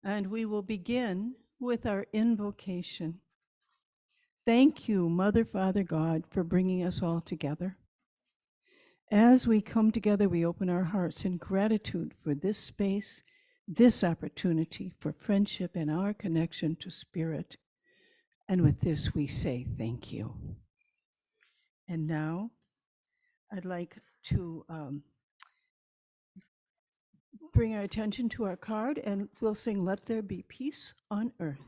And we will begin with our invocation. Thank you, Mother, Father, God, for bringing us all together. As we come together, we open our hearts in gratitude for this space, this opportunity for friendship and our connection to Spirit. And with this, we say thank you. And now I'd like to bring our attention to our card, and we'll sing Let There Be Peace on Earth.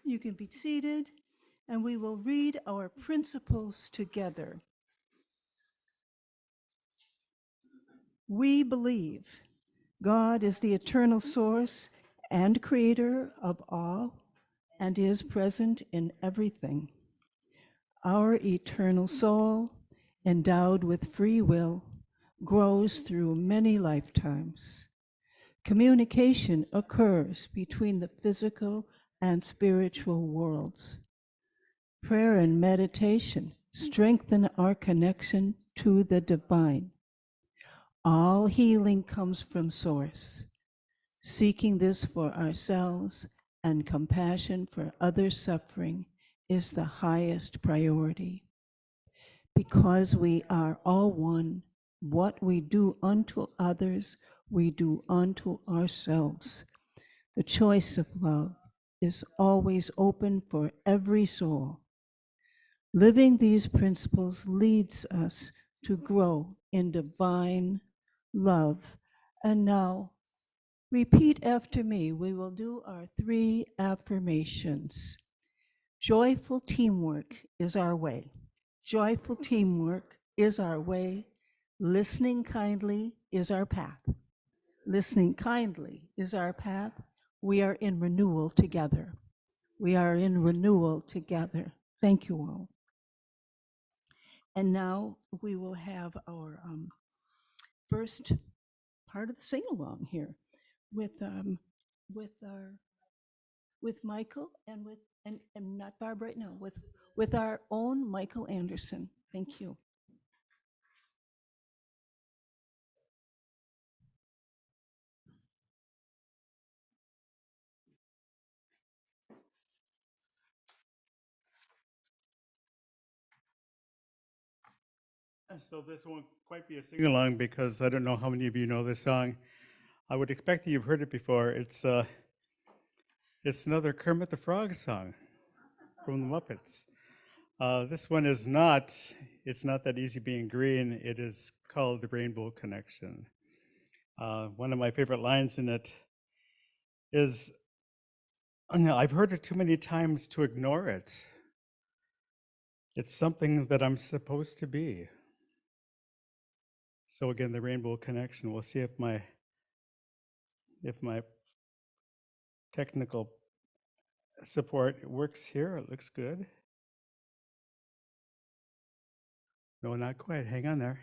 You can be seated, and we will read our principles together. We believe God is the eternal source and creator of all and is present in everything. Our eternal soul, endowed with free will, grows through many lifetimes. Communication occurs between the physical and spiritual worlds. Prayer and meditation strengthen our connection to the divine. All healing comes from Source. Seeking this for ourselves and compassion for others suffering is the highest priority. Because we are all one, what we do unto others, we do unto ourselves. The choice of love is always open for every soul. Living these principles leads us to grow in divine love. And now, repeat after me. We will do our 3 affirmations. Joyful teamwork is our way. Joyful teamwork is our way. Listening kindly is our path. Listening kindly is our path. We are in renewal together. We are in renewal together. Thank you all. And now we will have our first part of the sing along here with with our with Michael and with and not Barb right now with our own Michael Anderson. Thank you. So this won't quite be a sing-along because I don't know how many of you know this song. I would expect that you've heard it before. It's another Kermit the Frog song from the Muppets. This one is not, it's not that easy being green. It is called the Rainbow Connection. One of my favorite lines in it is, I've heard it too many times to ignore it. It's something that I'm supposed to be. So again, the Rainbow Connection. We'll see if my technical support works here. It looks good. No, not quite. Hang on there.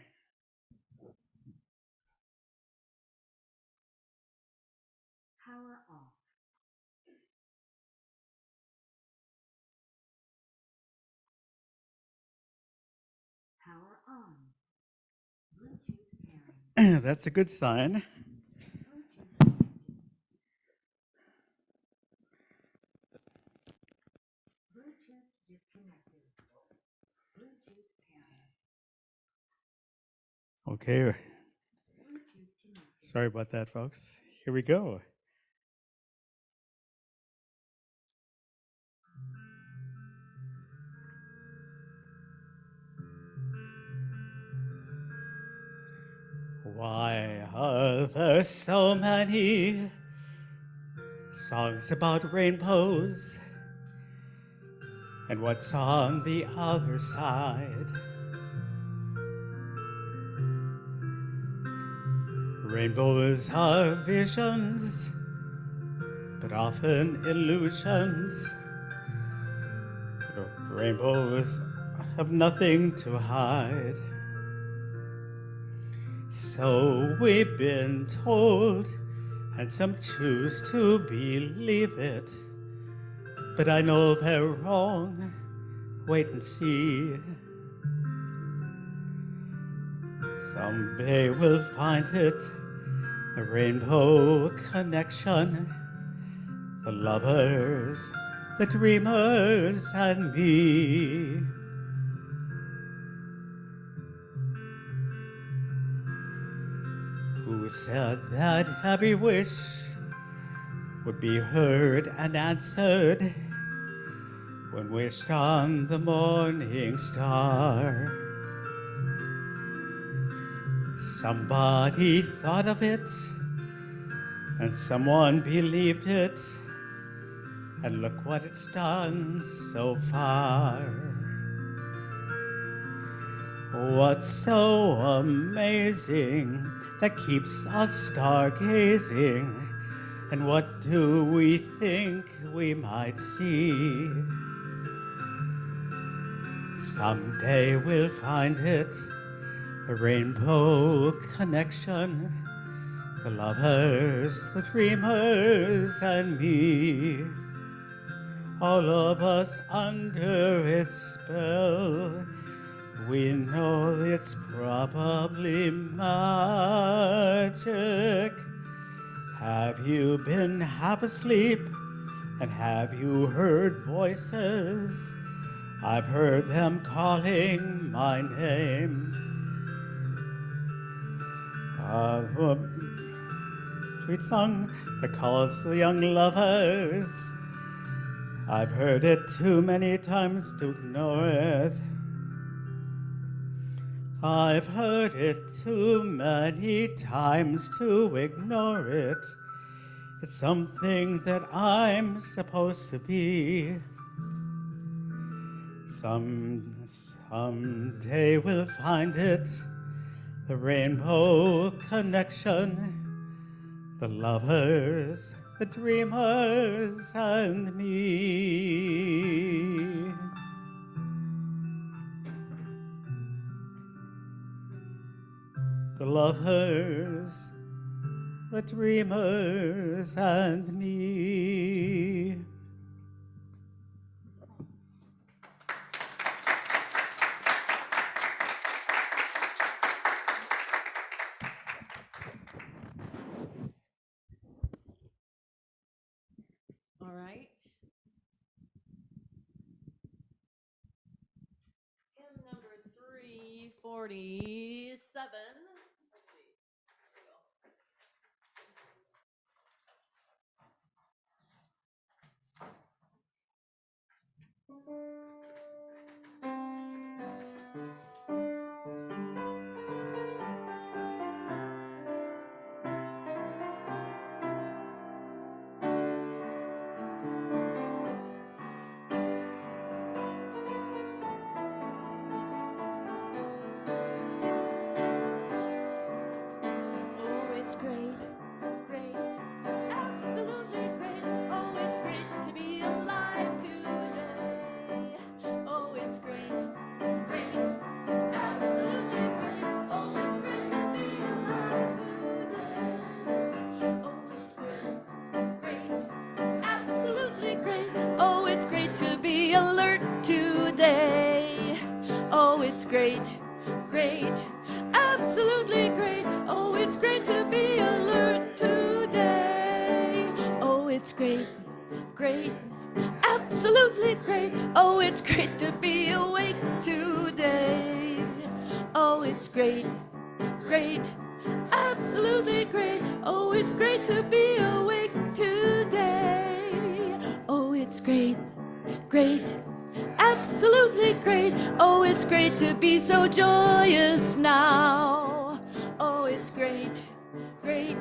That's a good sign. Okay. Sorry about that, folks. Here we go. Why are there so many songs about rainbows? And what's on the other side? Rainbows are visions, but often illusions. Rainbows have nothing to hide. So we've been told, and some choose to believe it. But I know they're wrong. Wait and see. Someday we'll find it, the rainbow connection, the lovers, the dreamers, and me. Who said that every wish would be heard and answered when wished on the morning star? Somebody thought of it, and someone believed it, and look what it's done so far. What's so amazing that keeps us stargazing? And what do we think we might see? Someday we'll find it, a rainbow connection, the lovers, the dreamers, and me. All of us under its spell. We know it's probably magic. Have you been half asleep? And have you heard voices? I've heard them calling my name. A sweet song that calls the young lovers. I've heard it too many times to ignore it. I've heard it too many times to ignore it. It's something that I'm supposed to be. Someday we'll find it, the rainbow connection, the lovers, the dreamers, and me. The lovers, the dreamers, and me. All right. Hymn number 347. Let's see. There we go. Oh, it's great, great, absolutely great. Oh, it's great to be alive today. Oh, it's great, great, absolutely great. Oh, it's great to be alive today. Oh, it's great, great, absolutely great. Oh, it's great to be alert today. Oh, it's great, great, absolutely absolutely great. Oh, it's great to be alert today. Oh, it's great, great, absolutely great. Oh, it's great to be awake today. Oh, it's great, great, absolutely great. Oh, it's great to be awake today. Oh, it's great, great, absolutely great. Oh, it's great to be so joyous now. Oh, it's great, great,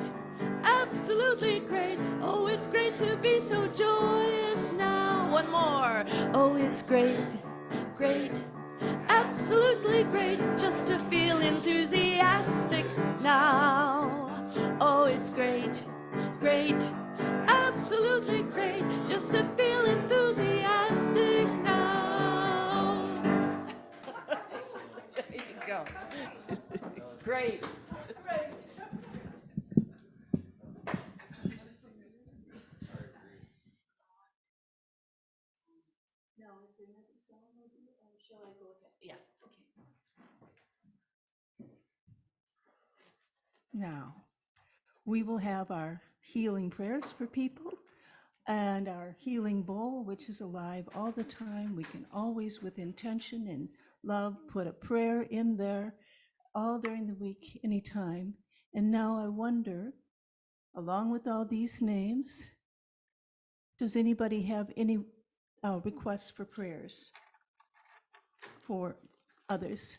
absolutely great. Oh, it's great to be so joyous now. One more. Oh, it's great, great, absolutely great just to feel enthusiastic now. Oh, it's great, great, absolutely great just to feel enthusiastic now. There you go. Great. Now, is there another song maybe, or shall I go ahead? Yeah, okay. Now, we will have our healing prayers for people and our healing bowl, which is alive all the time. We can always, with intention and love, put a prayer in there all during the week, anytime. And now I wonder, along with all these names, does anybody have any requests for prayers for others?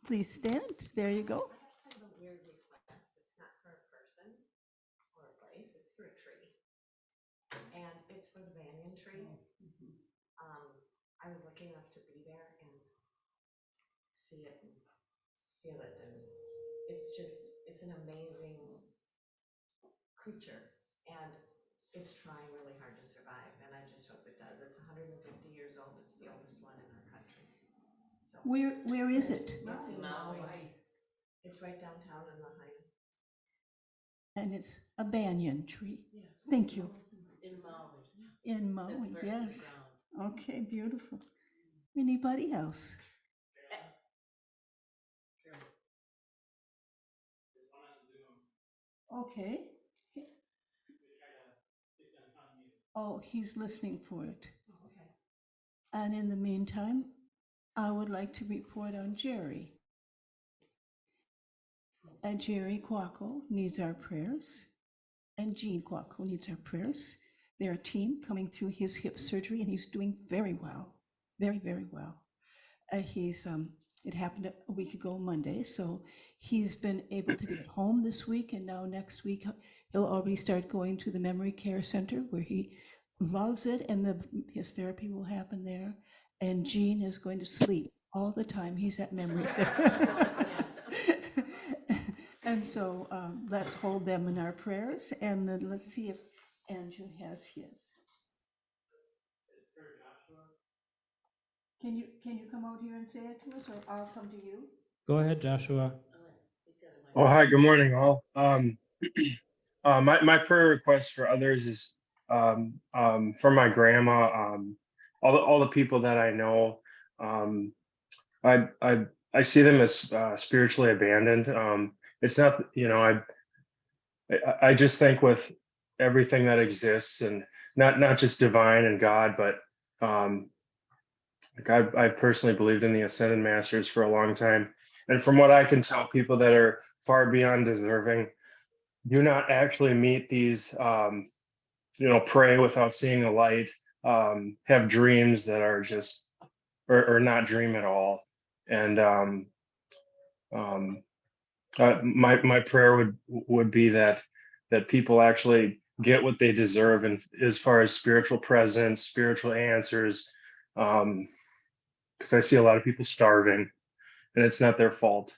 Please stand. There you go. I have a weird request. It's not for a person or a place, it's for a tree. And it's for the banyan tree. I was lucky enough to be there and see it and feel it. And it's an amazing creature. And it's trying really hard to survive. And I just hope it does. It's 150 years old. It's the oldest one in our country. So Where is it? it's in Maui. It's right downtown in Lahaina. And it's a banyan tree. Yeah. Thank you. In Maui. In Maui, yes. Okay, beautiful. Anybody else? Okay. Oh, he's listening for it. Okay. And in the meantime, I would like to report on Jerry. And Jerry Quacko needs our prayers. And Jean Quacko needs our prayers. They're a team coming through his hip surgery, and he's doing very well. Very, very well. It happened a week ago Monday, so he's been able to be home this week, and now next week he'll already start going to the memory care center where he loves it, and his therapy will happen there. And Jean is going to sleep all the time he's at memory center. And so let's hold them in our prayers, and then let's see if Andrew has his. Can you come out here and say it to us, or I'll come to you? Go ahead, Joshua. Oh, hi, good morning, all. My prayer request for others is for my grandma, all the people that I know. Um, I see them as spiritually abandoned. It's not, I just think with everything that exists, and not just divine and God, but like I've personally believed in the Ascended Masters for a long time. And from what I can tell, people that are far beyond deserving do not actually meet these, pray without seeing a light, have dreams that are just, or not dream at all. And um, my prayer would be that people actually get what they deserve, and as far as spiritual presence, spiritual answers, because I see a lot of people starving, and it's not their fault.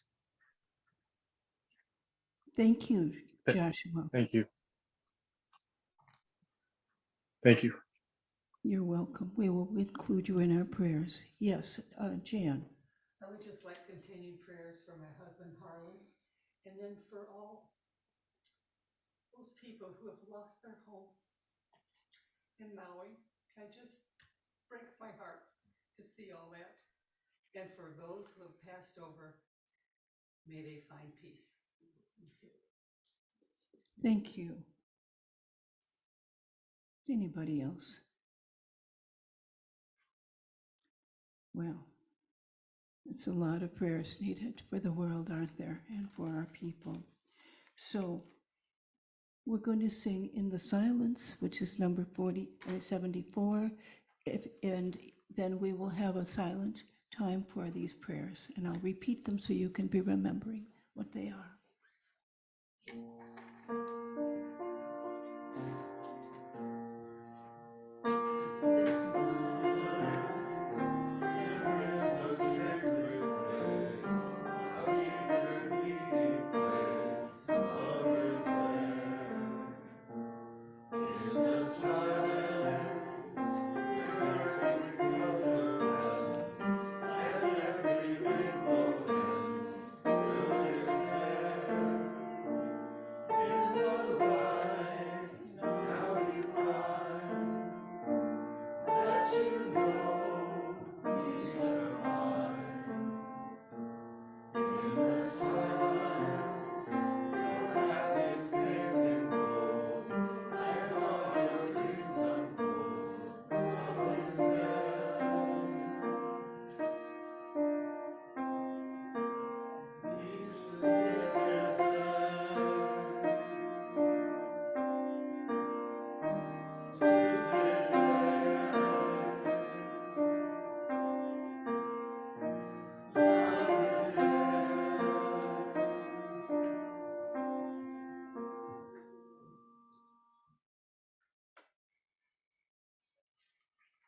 Thank you, Joshua. Thank you. Thank you. You're welcome. We will include you in our prayers. Yes, Jan. I would just like continued prayers for my husband Harlan, and then for all those people who have lost their homes in Maui. It just breaks my heart to see all that. And for those who have passed over, May they find peace. Thank you. Anybody else? Well, it's a lot of prayers needed for the world, aren't there, and for our people. So we're going to sing In the Silence, which is number 74, and then we will have a silent time for these prayers, and I'll repeat them so you can be remembering what they are.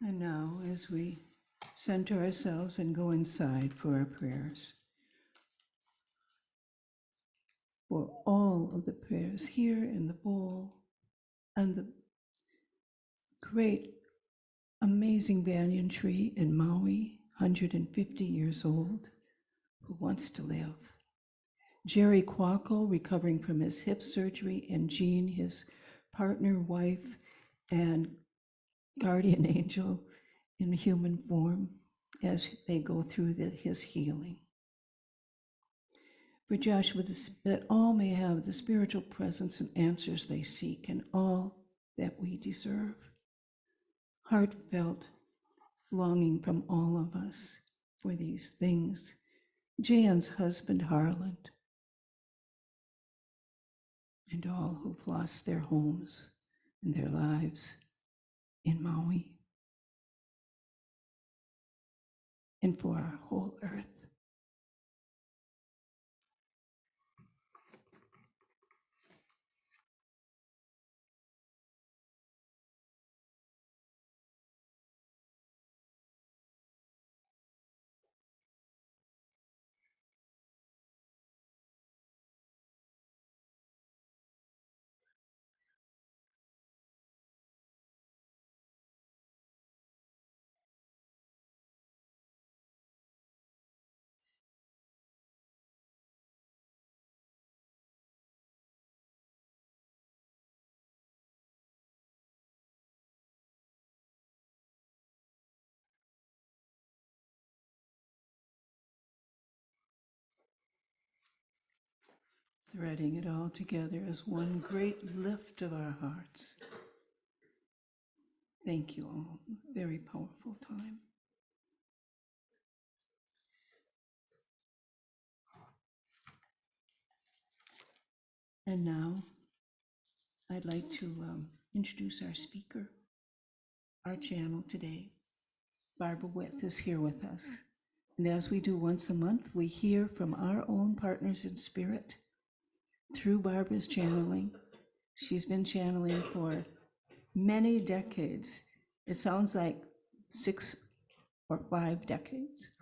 And now, as we center ourselves and go inside for our prayers, for all of the prayers here in the bowl and the great, amazing banyan tree in Maui, 150 years old, who wants to live. Jerry Quacko, recovering from his hip surgery, and Jean, his partner, wife, and guardian angel in human form as they go through his healing. For Joshua, that all may have the spiritual presence and answers they seek, and all that we deserve. Heartfelt longing from all of us for these things. Jan's husband, Harland, and all who've lost their homes and their lives in Maui, and for our whole earth. Threading it all together as one great lift of our hearts. Thank you all. Very powerful time. And now I'd like to introduce our speaker, our channel today. Barbara Witt is here with us. And as we do once a month, we hear from our own partners in spirit through Barbara's channeling. She's been channeling for many decades. It sounds like 6 or 5 decades.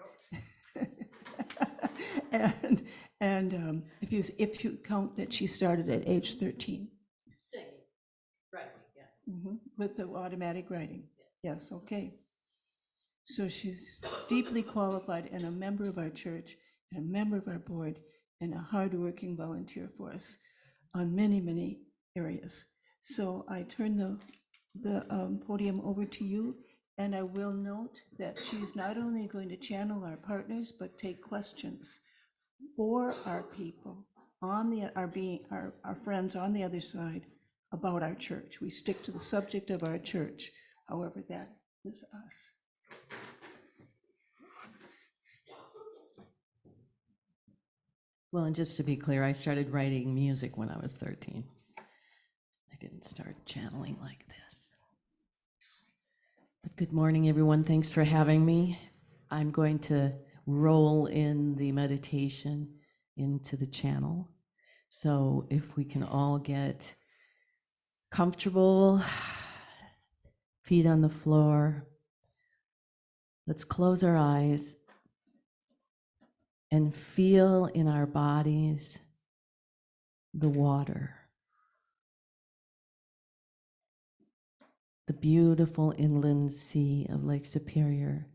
and if you count that she started at age 13. Singing, writing, yeah. With the automatic writing. Yes, okay. So she's deeply qualified and a member of our church, and a member of our board, and a hardworking volunteer for us on many, many areas. So I turn the podium over to you, and I will note that she's not only going to channel our partners, but take questions for our people, our friends on the other side, about our church. We stick to the subject of our church, however that is us. Well, and just to be clear, I started writing music when I was 13. I didn't start channeling like this. But good morning, everyone. Thanks for having me. I'm going to roll in the meditation into the channel. So if we can all get comfortable, feet on the floor, let's close our eyes and feel in our bodies the water. The beautiful inland sea of Lake Superior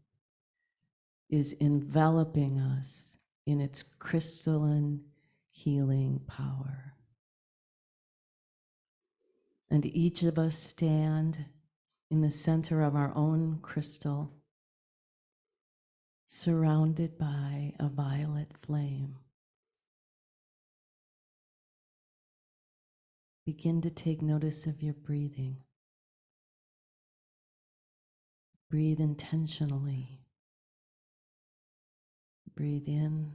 is enveloping us in its crystalline healing power. And each of us stand in the center of our own crystal, surrounded by a violet flame. Begin to take notice of your breathing. Breathe intentionally. Breathe in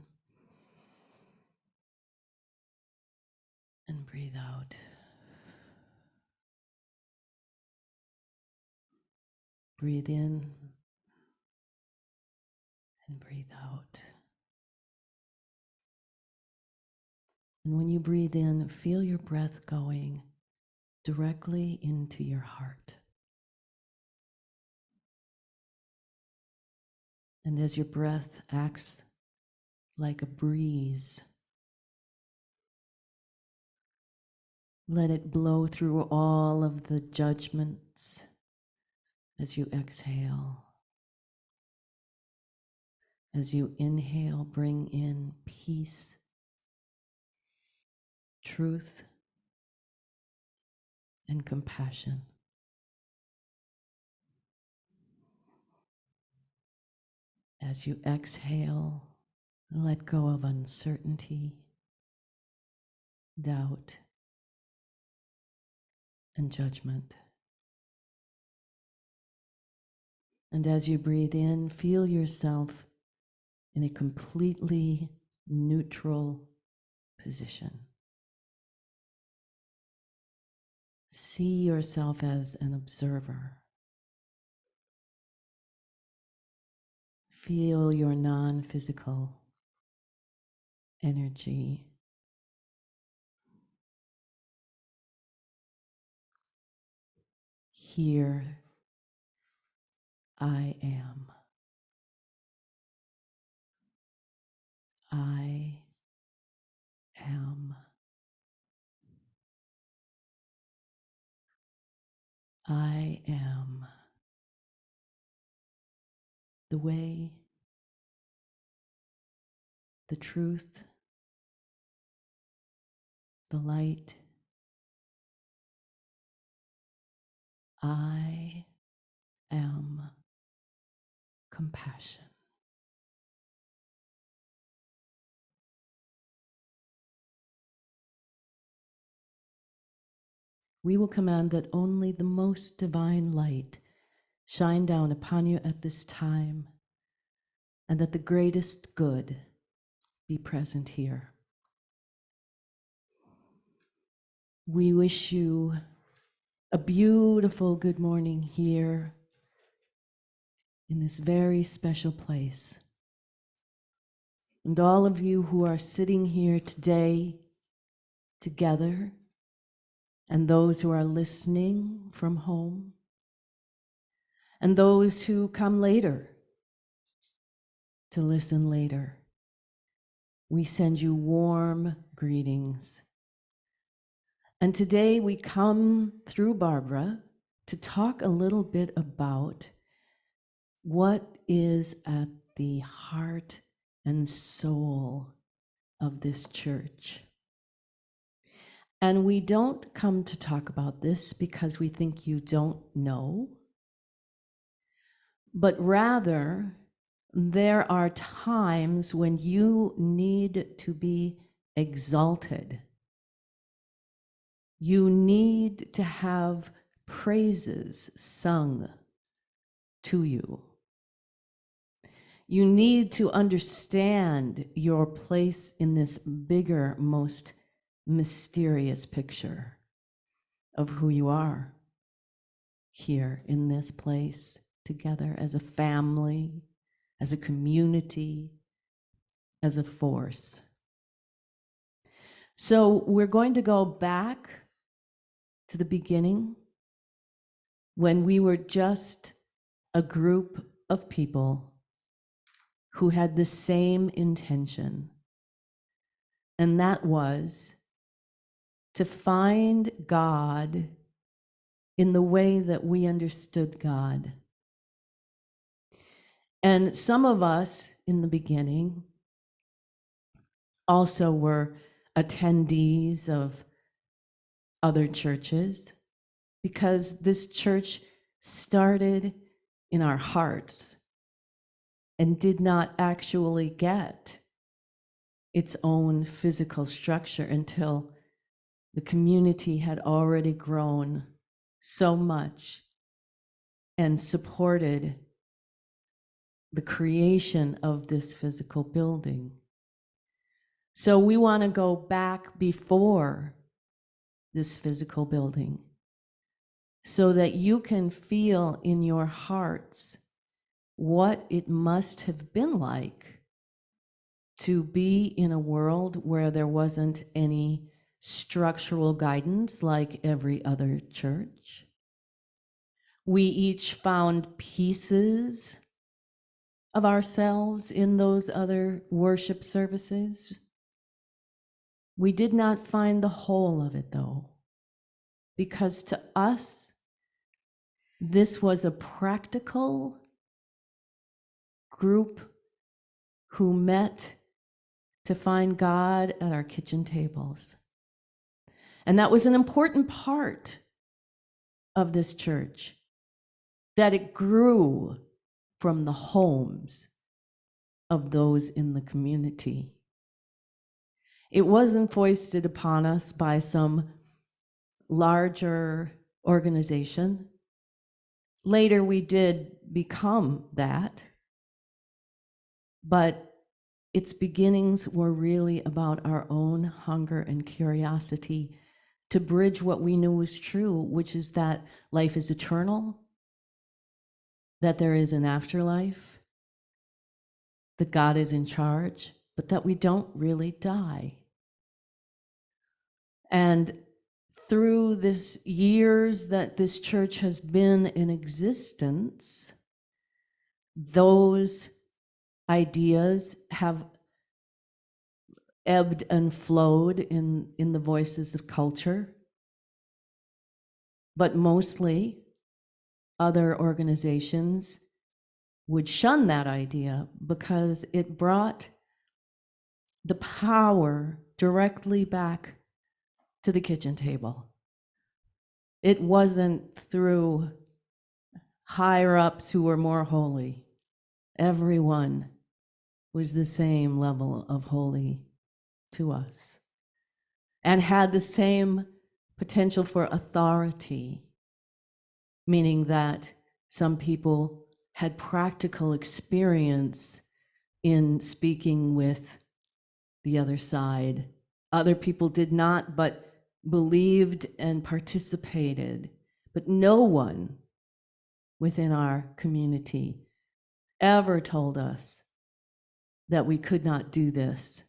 and breathe out. Breathe in and breathe out. And when you breathe in, feel your breath going directly into your heart. And as your breath acts like a breeze, let it blow through all of the judgments as you exhale. As you inhale, bring in peace, truth, and compassion. As you exhale, let go of uncertainty, doubt, and judgment. And as you breathe in, feel yourself in a completely neutral position. See yourself as an observer. Feel your non-physical energy. Here I am. I am. I am the way, the truth, the light. I am compassion. We will command that only the most divine light shine down upon you at this time, and that the greatest good be present here. We wish you a beautiful good morning here in this very special place. And all of you who are sitting here today together, and those who are listening from home, and those who come later to listen later, we send you warm greetings. And today we come through Barbara to talk a little bit about what is at the heart and soul of this church. And we don't come to talk about this because we think you don't know, but rather there are times when you need to be exalted. You need to have praises sung to you. You need to understand your place in this bigger, most mysterious picture of who you are here in this place together as a family, as a community, as a force. So we're going to go back to the beginning when we were just a group of people who had the same intention, and that was to find God in the way that we understood God. And some of us in the beginning also were attendees of other churches because this church started in our hearts and did not actually get its own physical structure until the community had already grown so much and supported the creation of this physical building. So we want to go back before this physical building so that you can feel in your hearts what it must have been like to be in a world where there wasn't any structural guidance like every other church. We each found pieces of ourselves in those other worship services. We did not find the whole of it, though, because to us, this was a practical group who met to find God at our kitchen tables. And that was an important part of this church, that it grew from the homes of those in the community. It wasn't foisted upon us by some larger organization. Later, we did become that, but its beginnings were really about our own hunger and curiosity to bridge what we knew was true, which is that life is eternal, that there is an afterlife, that God is in charge, but that we don't really die. And through this years that this church has been in existence, those ideas have ebbed and flowed in the voices of culture, but mostly other organizations would shun that idea because it brought the power directly back to the kitchen table. It wasn't through higher ups who were more holy. Everyone was the same level of holy to us and had the same potential for authority, meaning that some people had practical experience in speaking with the other side. Other people did not, but believed and participated. But no one within our community ever told us that we could not do this,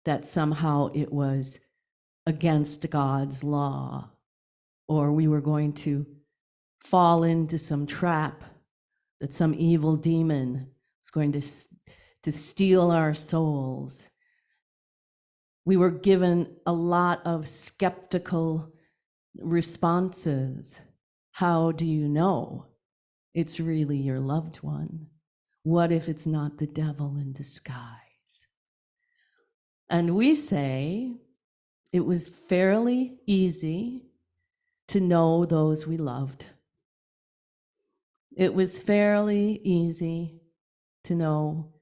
that somehow it was against God's law, or we were going to fall into some trap, that some evil demon was going to steal our souls. We were given a lot of skeptical responses. How do you know it's really your loved one? What if it's not the devil in disguise? And we say it was fairly easy to know those we loved. It was fairly easy to know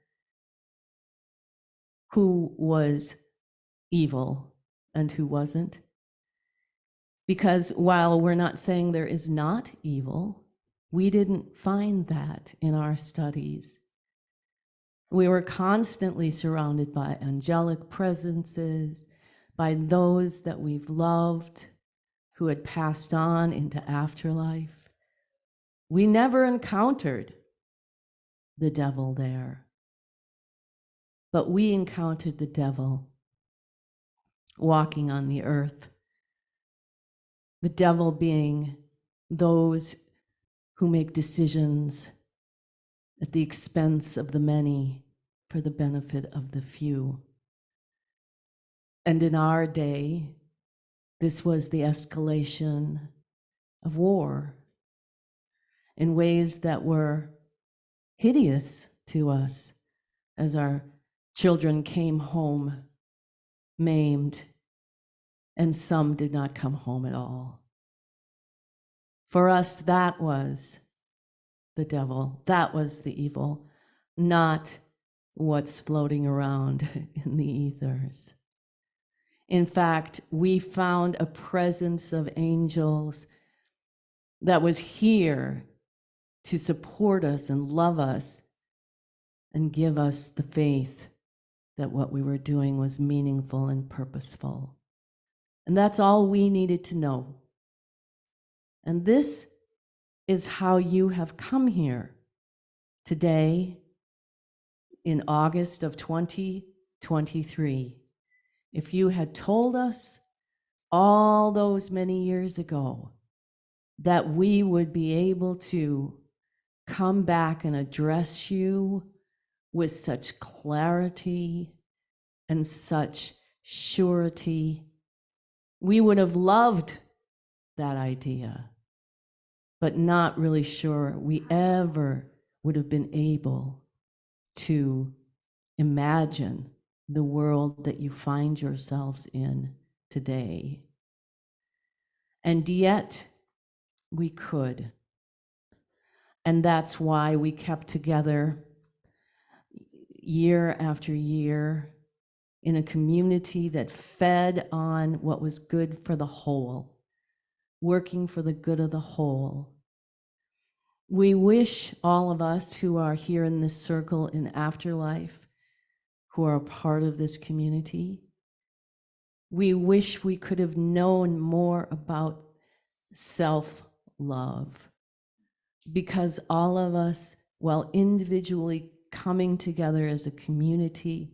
who was evil and who wasn't. Because while we're not saying there is not evil, we didn't find that in our studies. We were constantly surrounded by angelic presences, by those that we've loved, who had passed on into afterlife. We never encountered the devil there, but we encountered the devil walking on the earth. The devil being those who make decisions at the expense of the many for the benefit of the few. And in our day, this was the escalation of war in ways that were hideous to us as our children came home maimed, and some did not come home at all. For us, that was the devil, that was the evil, not what's floating around in the ethers. In fact, we found a presence of angels that was here to support us and love us and give us the faith that what we were doing was meaningful and purposeful. And that's all we needed to know. And this is how you have come here today in August of 2023. If you had told us all those many years ago that we would be able to come back and address you with such clarity and such surety, we would have loved that idea, but not really sure we ever would have been able to imagine the world that you find yourselves in today. And yet we could. And that's why we kept together year after year in a community that fed on what was good for the whole, working for the good of the whole. We wish all of us who are here in this circle in afterlife, who are a part of this community, we wish we could have known more about self-love, because all of us, while individually coming together as a community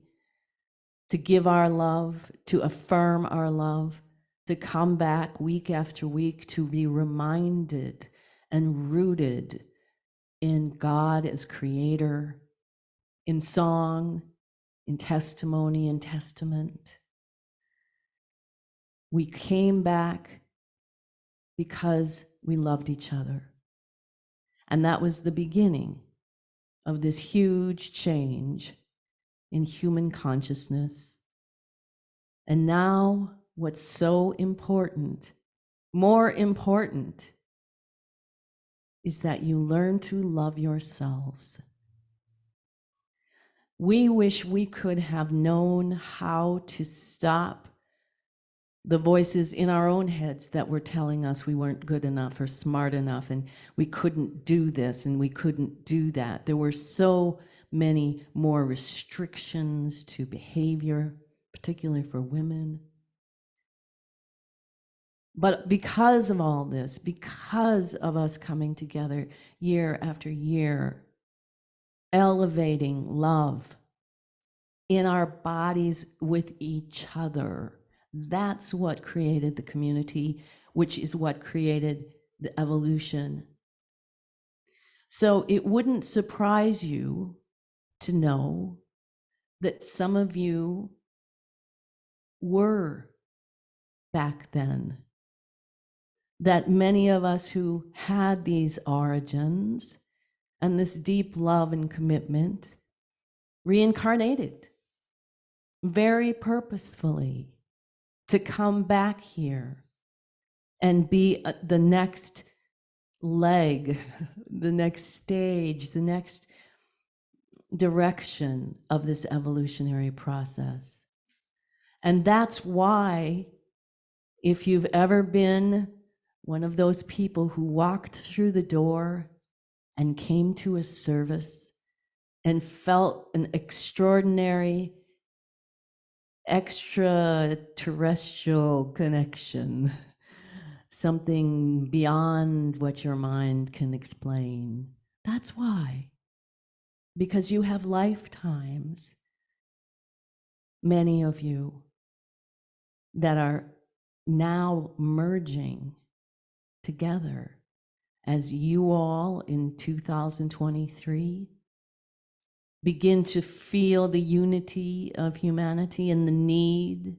to give our love, to affirm our love, to come back week after week to be reminded and rooted in God as creator, in song, in testimony and testament. We came back because we loved each other. And that was the beginning of this huge change in human consciousness. And now, what's so important, more important, is that you learn to love yourselves. We wish we could have known how to stop the voices in our own heads that were telling us we weren't good enough or smart enough and we couldn't do this and we couldn't do that. There were so many more restrictions to behavior, particularly for women. But because of all this, because of us coming together year after year, elevating love in our bodies with each other, that's what created the community, which is what created the evolution. So it wouldn't surprise you to know that some of you were back then, that many of us who had these origins and this deep love and commitment reincarnated very purposefully to come back here and be the next leg, the next stage, the next direction of this evolutionary process. And that's why, if you've ever been one of those people who walked through the door and came to a service and felt an extraordinary extraterrestrial connection, something beyond what your mind can explain, that's why. Because you have lifetimes, many of you, that are now merging together as you all in 2023 begin to feel the unity of humanity and the need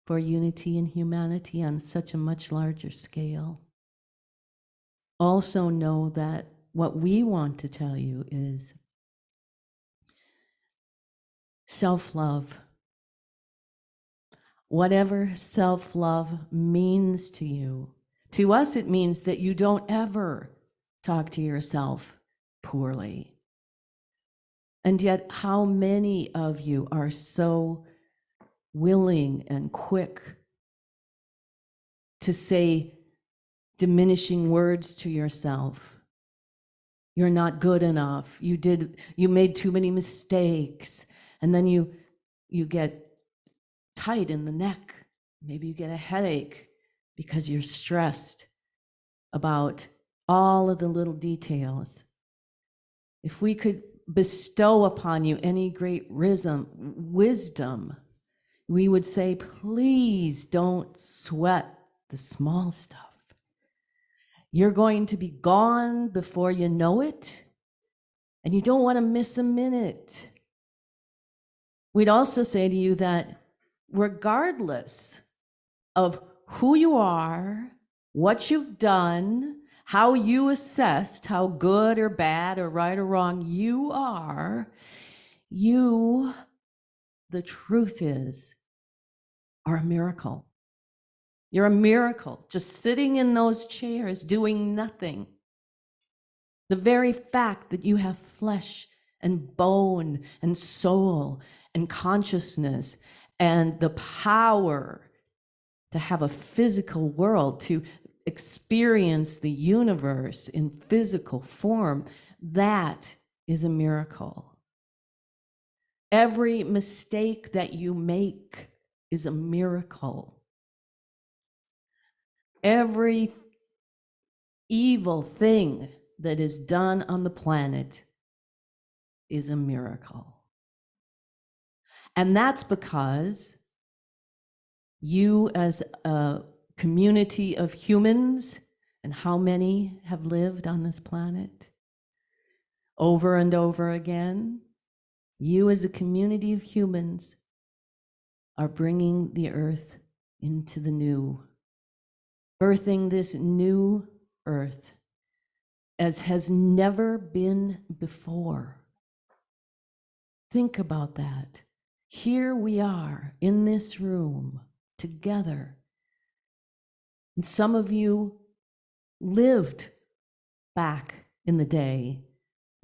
for unity and humanity on such a much larger scale. Also know that what we want to tell you is self-love. Whatever self-love means to you, to us it means that you don't ever talk to yourself poorly. And yet, how many of you are so willing and quick to say diminishing words to yourself? You're not good enough. You made too many mistakes. And then you get tight in the neck. Maybe you get a headache because you're stressed about all of the little details. If we could bestow upon you any great wisdom, we would say, please don't sweat the small stuff. You're going to be gone before you know it, and you don't want to miss a minute. We'd also say to you that regardless of who you are, what you've done, how you assessed how good or bad or right or wrong you are, you, the truth is, are a miracle. You're a miracle, just sitting in those chairs doing nothing. The very fact that you have flesh and bone and soul and consciousness and the power to have a physical world, to experience the universe in physical form, that is a miracle. Every mistake that you make is a miracle. Every evil thing that is done on the planet is a miracle. And that's because you, as a community of humans, and how many have lived on this planet over and over again, you as a community of humans are bringing the earth into the new, birthing this new earth as has never been before. Think about that. Here we are in this room together. And some of you lived back in the day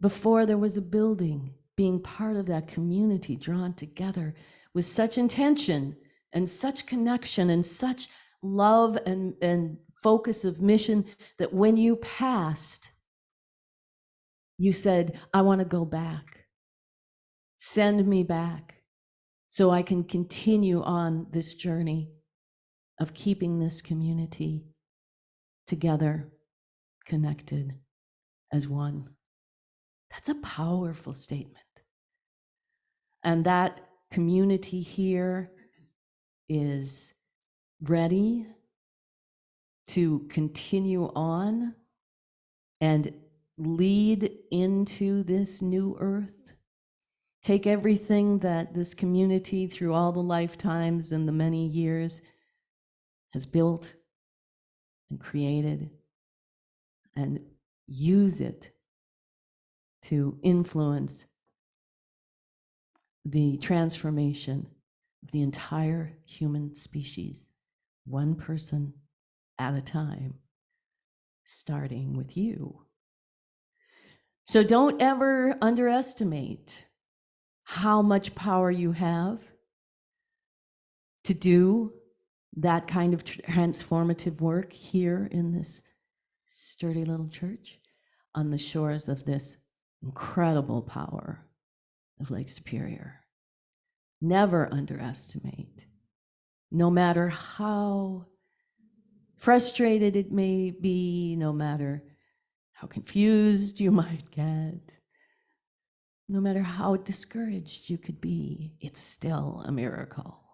before there was a building, being part of that community drawn together with such intention and such connection and such love and focus of mission that when you passed, you said, I want to go back. Send me back so I can continue on this journey of keeping this community together, connected as one. That's a powerful statement. And that community here is ready to continue on and lead into this new earth. Take everything that this community through all the lifetimes and the many years has built and created and use it to influence the transformation of the entire human species, one person at a time, starting with you. So don't ever underestimate how much power you have to do that kind of transformative work here in this sturdy little church on the shores of this incredible power of Lake Superior. Never underestimate, no matter how frustrated it may be, no matter how confused you might get, no matter how discouraged you could be, it's still a miracle.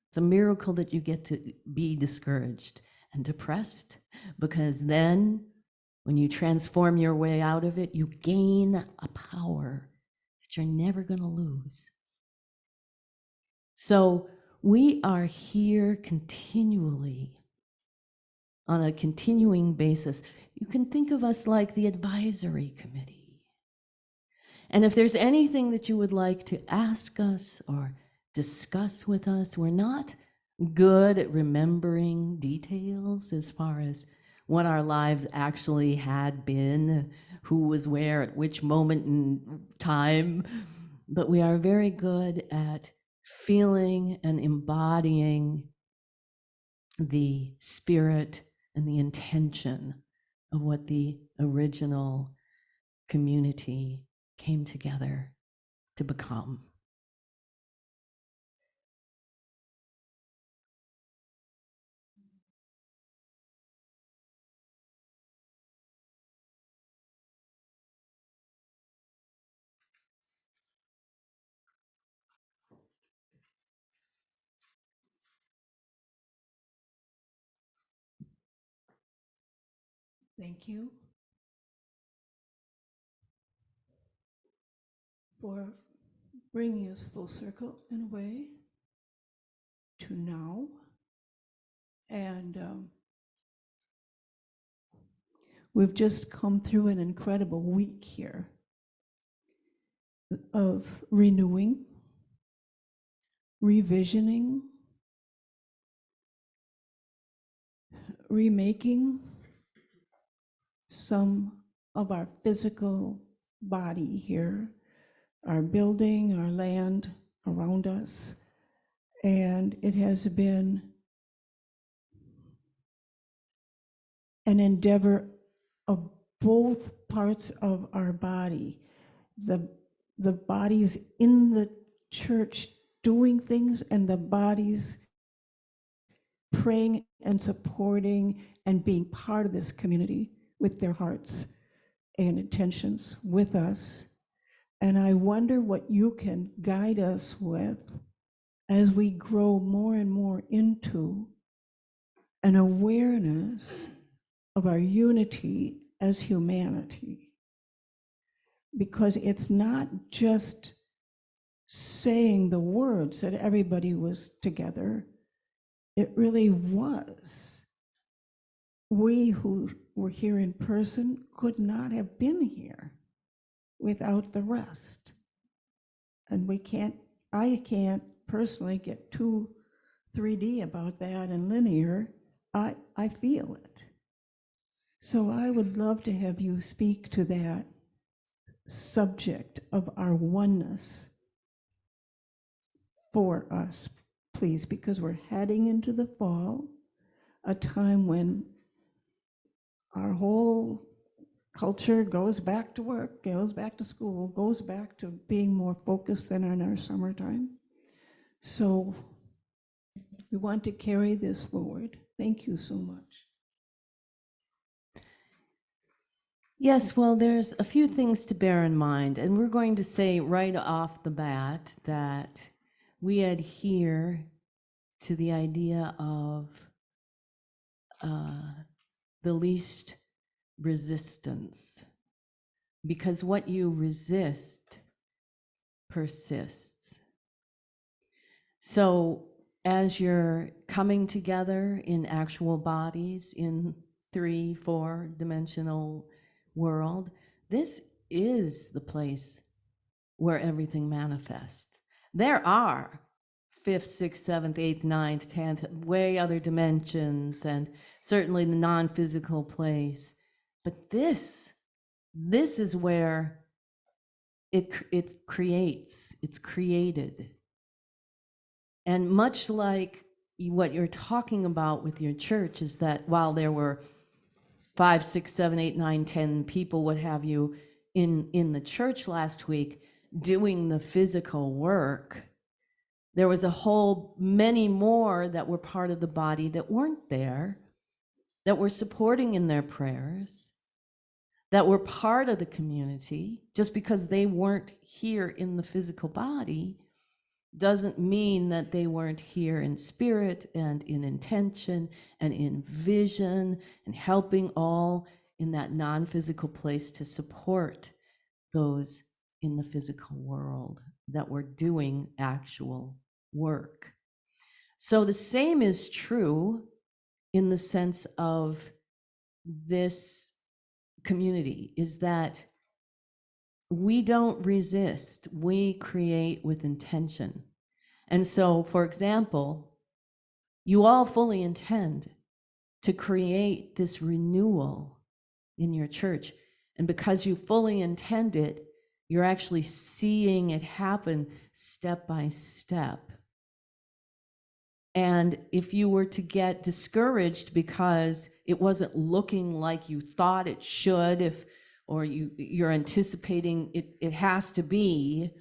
It's a miracle that you get to be discouraged and depressed, because then when you transform your way out of it, you gain a power that you're never going to lose. So we are here continually, on a continuing basis. You can think of us like the advisory committee. And if there's anything that you would like to ask us or discuss with us, we're not good at remembering details as far as what our lives actually had been, who was where at which moment in time, but we are very good at feeling and embodying the spirit and the intention of what the original community came together to become. Thank you for bringing us full circle in a way to now. And we've just come through an incredible week here of renewing, revisioning, remaking some of our physical body here, our building, our land around us. And it has been an endeavor of both parts of our body. The bodies in the church doing things, and the bodies praying and supporting and being part of this community with their hearts and intentions with us. And I wonder what you can guide us with as we grow more and more into an awareness of our unity as humanity. Because it's not just saying the words that everybody was together, it really was. We who were here in person could not have been here without the rest. And I can't personally get too 3D about that and linear. I feel it. So I would love to have you speak to that subject of our oneness for us, please, because we're heading into the fall, a time when our whole culture goes back to work, goes back to school, goes back to being more focused than in our summertime. So we want to carry this forward. Thank you so much. Yes, well, there's a few things to bear in mind, and we're going to say right off the bat that we adhere to the idea of the least resistance, because what you resist persists. So as you're coming together in actual bodies in 3-4 dimensional world, this is the place where everything manifests. There are 5th, 6th, 7th, 8th, 9th, 10th, way other dimensions, and certainly the non-physical place. But this is where it creates, it's created. And much like what you're talking about with your church is that while there were 5, 6, 7, 8, 9, 10 people, what have you, in the church last week doing the physical work, there was a whole many more that were part of the body that weren't there, that were supporting in their prayers, that were part of the community. Just because they weren't here in the physical body doesn't mean that they weren't here in spirit and in intention and in vision and helping all in that non-physical place to support those in the physical world that were doing actual work. So the same is true in the sense of this community, is that we don't resist, we create with intention. And so, for example, you all fully intend to create this renewal in your church. And because you fully intend it, you're actually seeing it happen step by step. And if you were to get discouraged because it wasn't looking like you thought it should, or you're anticipating it has to be,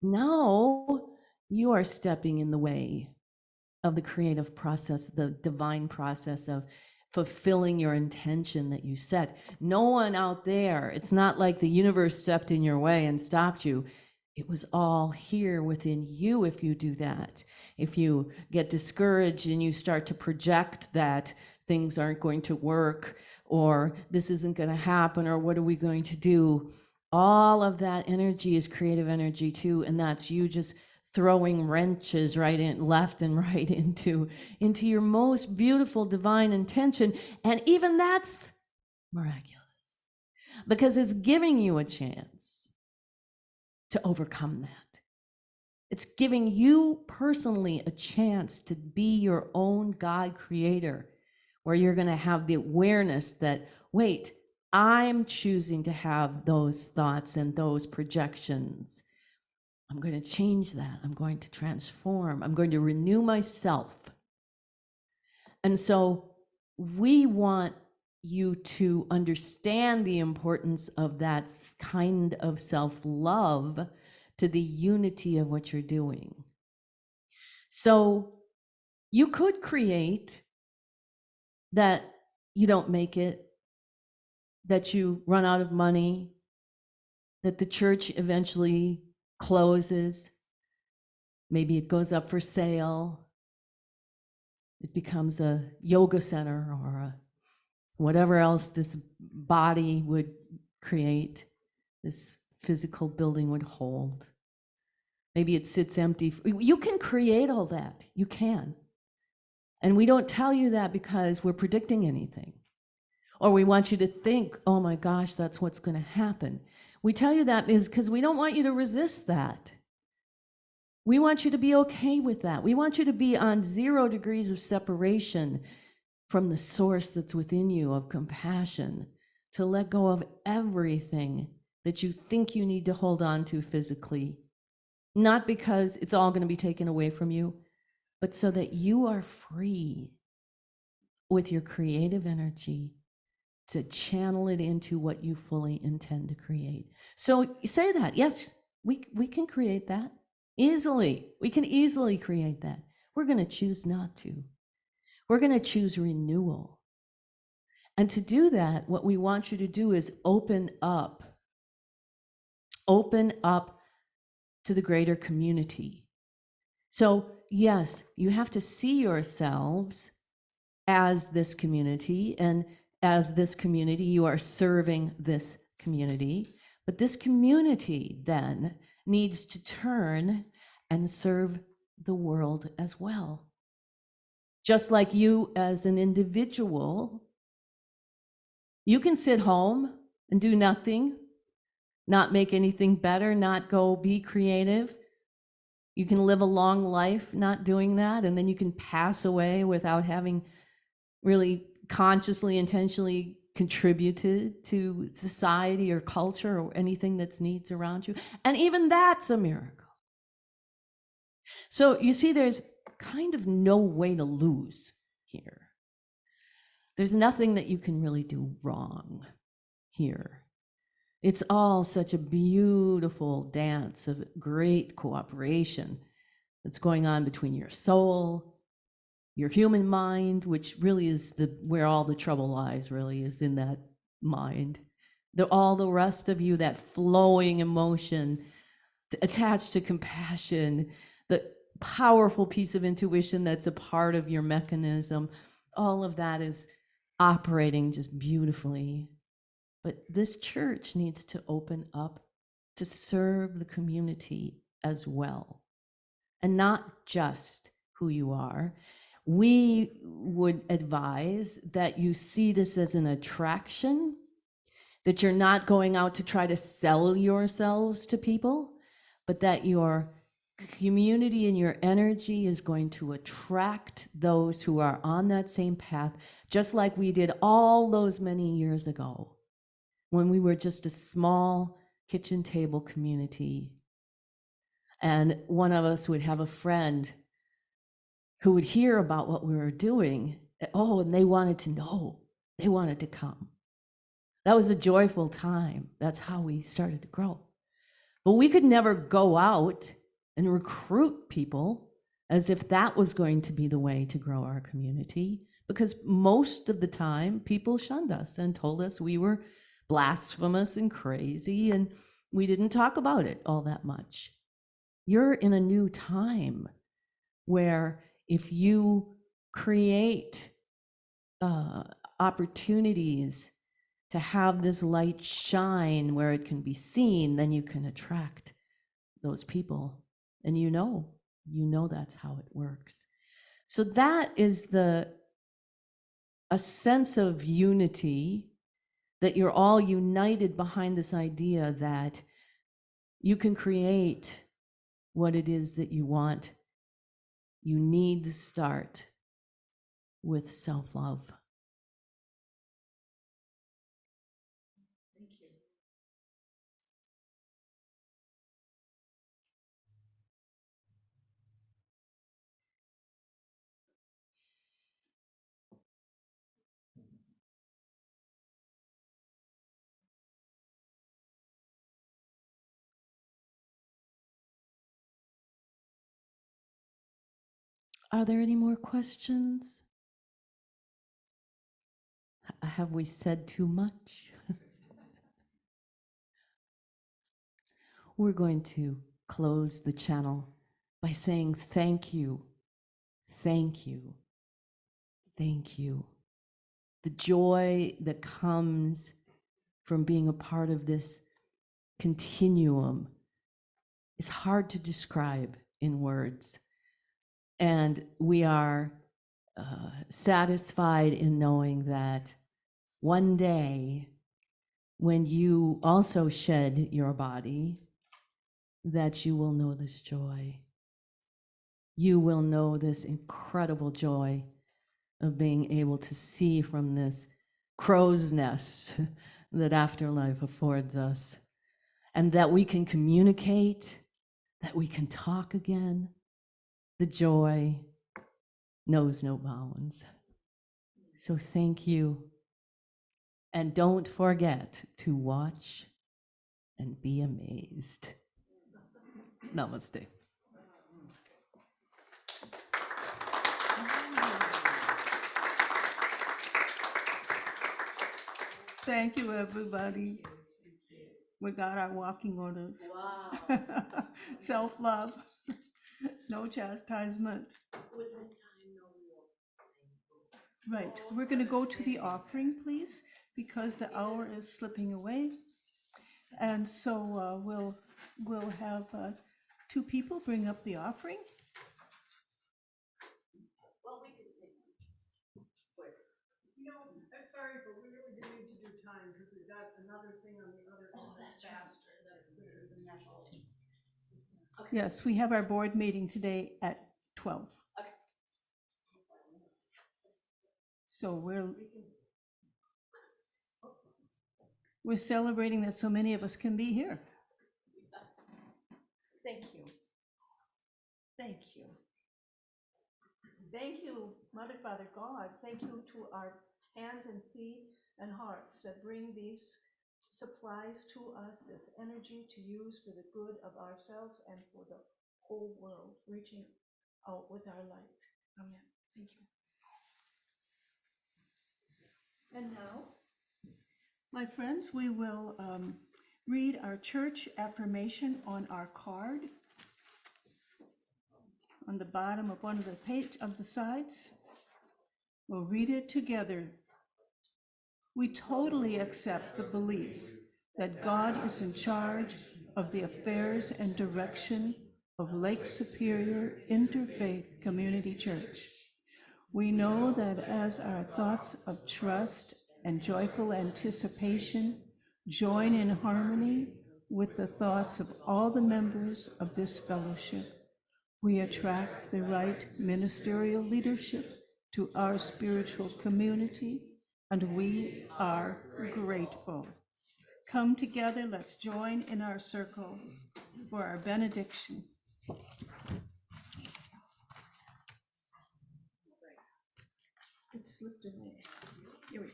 now you are stepping in the way of the creative process, the divine process of fulfilling your intention that you set. No one out there, it's not like the universe stepped in your way and stopped you. It was all here within you if you do that. If you get discouraged and you start to project that things aren't going to work, or this isn't going to happen, or what are we going to do? All of that energy is creative energy too, and that's you just throwing wrenches right in, left and right into your most beautiful divine intention. And even that's miraculous because it's giving you a chance to overcome that. It's giving you personally a chance to be your own God creator, where you're going to have the awareness that, wait, I'm choosing to have those thoughts and those projections. I'm going to change that. I'm going to transform. I'm going to renew myself. And so we want you to understand the importance of that kind of self-love to the unity of what you're doing. So you could create that you don't make it, that you run out of money, that the church eventually closes. Maybe it goes up for sale. It becomes a yoga center or whatever else this body would create, this physical building would hold. Maybe it sits empty. You can create all that. You can. And we don't tell you that because we're predicting anything, or we want you to think, oh my gosh, that's what's going to happen. We tell you that because we don't want you to resist that. We want you to be okay with that. We want you to be on 0 degrees of separation from the source that's within you of compassion, to let go of everything that you think you need to hold on to physically, not because it's all going to be taken away from you, but so that you are free with your creative energy to channel it into what you fully intend to create. So say that, yes, we can create that easily. We can easily create that. We're going to choose not to. We're going to choose renewal. And to do that, what we want you to do is open up to the greater community. So yes, you have to see yourselves as this community, and as this community, you are serving this community. But this community then needs to turn and serve the world as well. Just like you as an individual, you can sit home and do nothing, not make anything better, not go be creative. You can live a long life not doing that, and then you can pass away without having really consciously, intentionally contributed to society or culture or anything that's needs around you. And even that's a miracle. So you see, there's kind of no way to lose here. There's nothing that you can really do wrong here. It's all such a beautiful dance of great cooperation that's going on between your soul, your human mind, which really is where all the trouble lies, really, is in that mind. All the rest of you, that flowing emotion attached to compassion, the powerful piece of intuition that's a part of your mechanism, all of that is operating just beautifully. But this church needs to open up to serve the community as well, and not just who you are. We would advise that you see this as an attraction, that you're not going out to try to sell yourselves to people, but that your community and your energy is going to attract those who are on that same path, just like we did all those many years ago when we were just a small kitchen table community. And one of us would have a friend who would hear about what we were doing. Oh, and they wanted to know. They wanted to come. That was a joyful time. That's how we started to grow. But we could never go out and recruit people as if that was going to be the way to grow our community, because most of the time people shunned us and told us we were blasphemous and crazy, and we didn't talk about it all that much. You're in a new time where if you create opportunities to have this light shine where it can be seen, then you can attract those people. And you know that's how it works. So that is a sense of unity, that you're all united behind this idea that you can create what it is that you want. You need to start with self-love. Thank you. Are there any more questions? Have we said too much? We're going to close the channel by saying thank you, thank you, thank you. The joy that comes from being a part of this continuum is hard to describe in words. And we are satisfied in knowing that one day, when you also shed your body, that you will know this joy. You will know this incredible joy of being able to see from this crow's nest that afterlife affords us, and that we can communicate, that we can talk again. The joy knows no bounds. So thank you. And don't forget to watch and be amazed. Namaste. Thank you, everybody. We got our walking orders. Wow. Self-love, no chastisement. With this time, no real. Right, we're going to go to the offering, please, because the hour is slipping away. And so we'll have two people bring up the offering. Well, we could sing. I'm sorry, but we really do need to do time because we've got another thing on the other end that's faster. That's quicker than that. Yes, we have our board meeting today at 12. Okay. So we're We're celebrating that so many of us can be here. Thank you. Thank you. Thank you, Mother, Father, God. Thank you to our hands and feet and hearts that bring these supplies to us, this energy to use for the good of ourselves and for the whole world, reaching out with our light. Amen. Thank you. And now, my friends, we will read our church affirmation on our card on the bottom of one of the page of the sides. We'll read it together. We totally accept the belief that God is in charge of the affairs and direction of Lake Superior Interfaith Community Church. We know that as our thoughts of trust and joyful anticipation join in harmony with the thoughts of all the members of this fellowship, we attract the right ministerial leadership to our spiritual community, and we are grateful. Come together, let's join in our circle for our benediction. It slipped away. Here we go.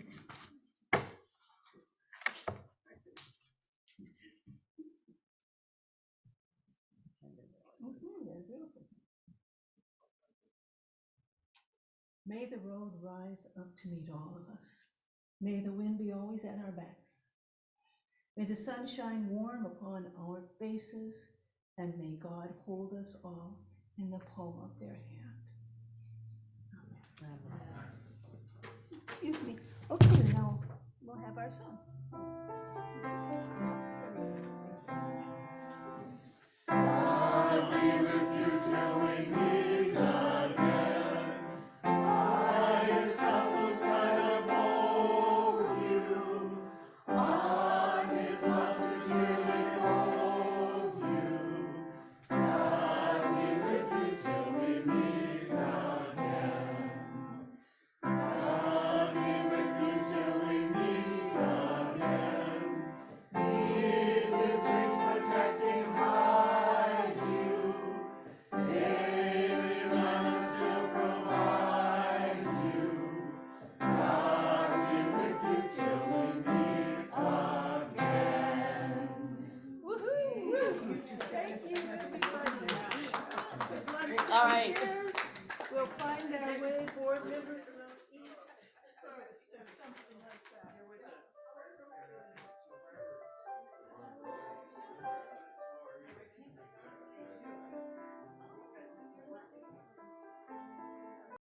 They're beautiful. May the road rise up to meet all of us. May the wind be always at our backs. May the sun shine warm upon our faces, and may God hold us all in the palm of their hand. Amen. Excuse me. Okay, now we'll have our song.